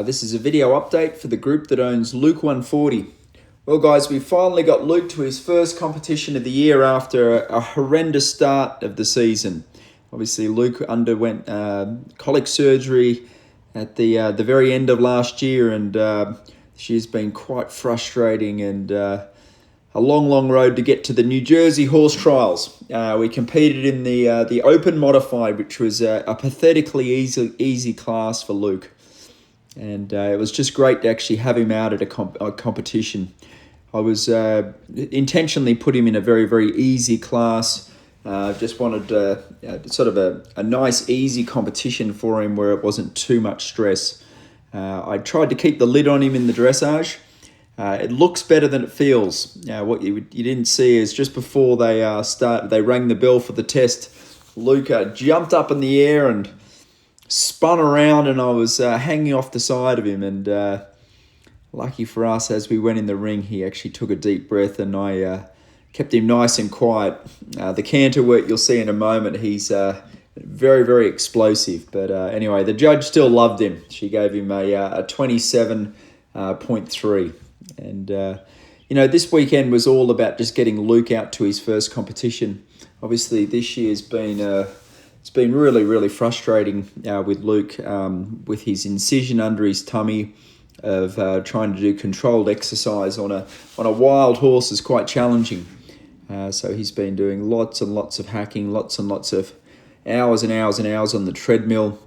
This is a video update for the group that owns Luke 140. Well guys, we finally got Luke to his first competition of the year after a horrendous start of the season. Obviously Luke underwent colic surgery at the very end of last year, and she's been quite frustrating and a long road to get to the New Jersey horse trials. We competed in the Open Modified, which was a pathetically easy class for Luke. And it was just great to actually have him out at a competition. I was intentionally put him in a very easy class. Just wanted sort of a nice easy competition for him where it wasn't too much stress. I tried to keep the lid on him in the dressage. It looks better than it feels. What you didn't see is just before they rang the bell for the test, Luke jumped up in the air and spun around, and I was hanging off the side of him, and lucky for us, as we went in the ring, he actually took a deep breath, and I kept him nice and quiet. The canter work you'll see in a moment, he's very explosive, but anyway, the judge still loved him. She gave him a 27.3, and this weekend was all about just getting Luke out to his first competition. Obviously this year's been it's been really frustrating with Luke, with his incision under his tummy, of trying to do controlled exercise on a wild horse is quite challenging. So he's been doing lots and lots of hacking, lots and lots of hours and hours on the treadmill.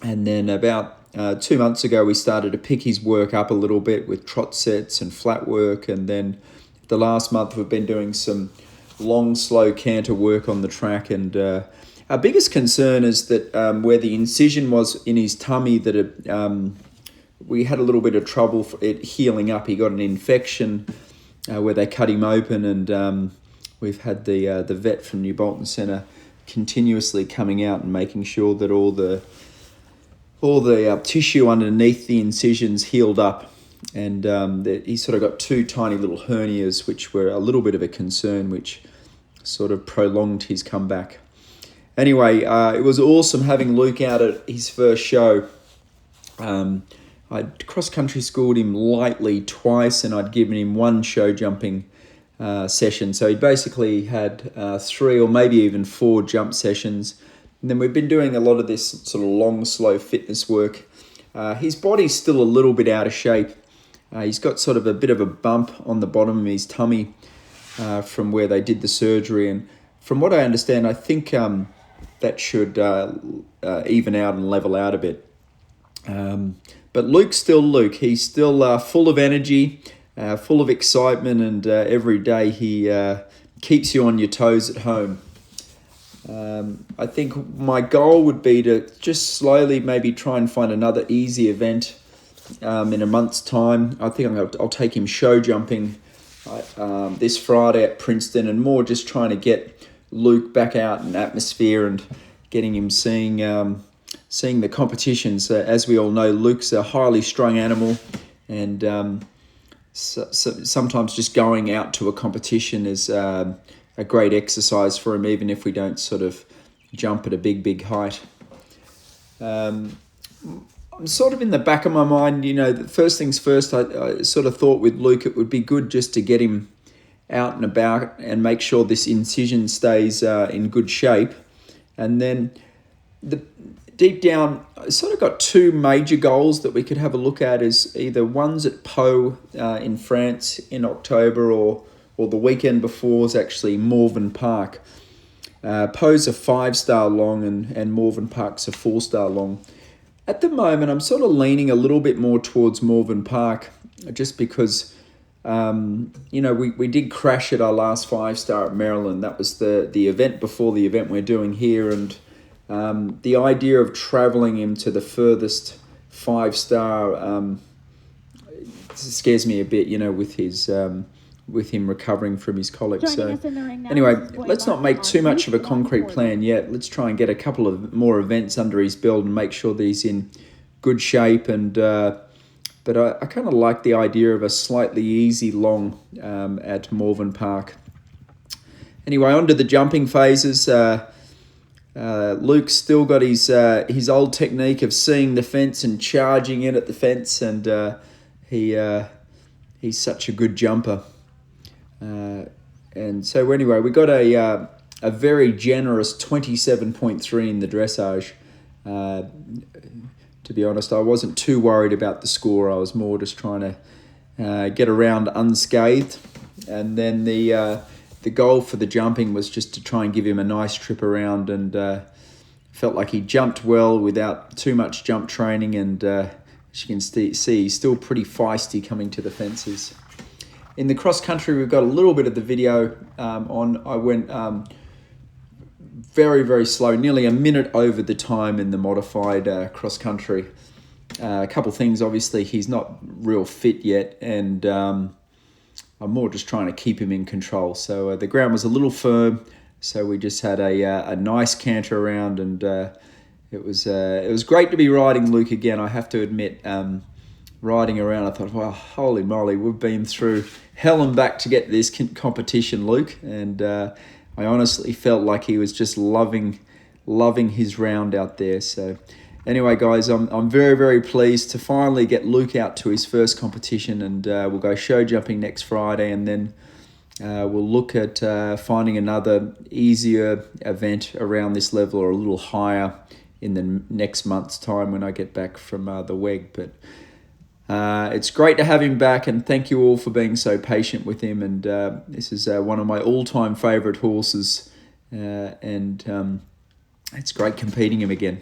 And then about 2 months ago, we started to pick his work up a little bit with trot sets and flat work. And then the last month, we've been doing some long, slow canter work on the track. And our biggest concern is that where the incision was in his tummy, that we had a little bit of trouble for it healing up. He got an infection where they cut him open, and we've had the vet from New Bolton Centre continuously coming out and making sure that all the tissue underneath the incisions healed up. And he sort of got two tiny little hernias, which were a little bit of a concern, which sort of prolonged his comeback. Anyway, it was awesome having Luke out at his first show. I'd cross-country schooled him lightly twice, and I'd given him one show jumping session. So he basically had 3 or maybe even 4 jump sessions. And then we've been doing a lot of this sort of long, slow fitness work. His body's still a little bit out of shape. He's got sort of a bit of a bump on the bottom of his tummy from where they did the surgery. And from what I understand, I think that should even out and level out a bit. But Luke's still Luke. He's still full of energy, full of excitement, and every day he keeps you on your toes at home. I think my goal would be to just slowly maybe try and find another easy event in a month's time. I think I'll take him show jumping this Friday at Princeton, and more just trying to get Luke back out in atmosphere and getting him seeing the competitions. As we all know, Luke's a highly strung animal, and so sometimes just going out to a competition is a great exercise for him, even if we don't sort of jump at a big height. I'm sort of in the back of my mind, that first things first, I sort of thought with Luke it would be good just to get him out and about and make sure this incision stays in good shape. And then deep down, I sort of got 2 major goals that we could have a look at, is either one's at Pau in France in October, or the weekend before is actually Morven Park. Pau's a 5-star long, and Morven Park's a 4-star long. At the moment, I'm sort of leaning a little bit more towards Morven Park, just because we did crash at our last 5-star at Maryland. That was the event before the event we're doing here, and the idea of traveling him to the furthest 5-star scares me a bit, with him recovering from his colic. So anyway, let's not make too much of a concrete plan yet. Let's try and get a couple of more events under his belt and make sure that he's in good shape. And but I kind of like the idea of a slightly easy long at Morven Park. Anyway, on to the jumping phases. Luke's still got his old technique of seeing the fence and charging in at the fence, and he's such a good jumper. And so anyway, we got a very generous 27.3 in the dressage. To be honest, I wasn't too worried about the score. I was more just trying to get around unscathed. And then the goal for the jumping was just to try and give him a nice trip around, and felt like he jumped well without too much jump training, and as you can see, he's still pretty feisty coming to the fences. In the cross country, we've got a little bit of the video on. I went very, very slow, nearly a minute over the time in the modified cross country. A couple things, obviously, he's not real fit yet, and I'm more just trying to keep him in control. So the ground was a little firm, so we just had a nice canter around, and it was great to be riding Luke again. I have to admit, riding around, I thought, wow, holy moly, we've been through hell and back to get this competition, Luke, and I honestly felt like he was just loving his round out there. So anyway, guys, I'm very, very pleased to finally get Luke out to his first competition, and we'll go show jumping next Friday, and then we'll look at finding another easier event around this level or a little higher in the next month's time when I get back from the WEG. But it's great to have him back, and thank you all for being so patient with him. And this is one of my all-time favourite horses, and it's great competing him again.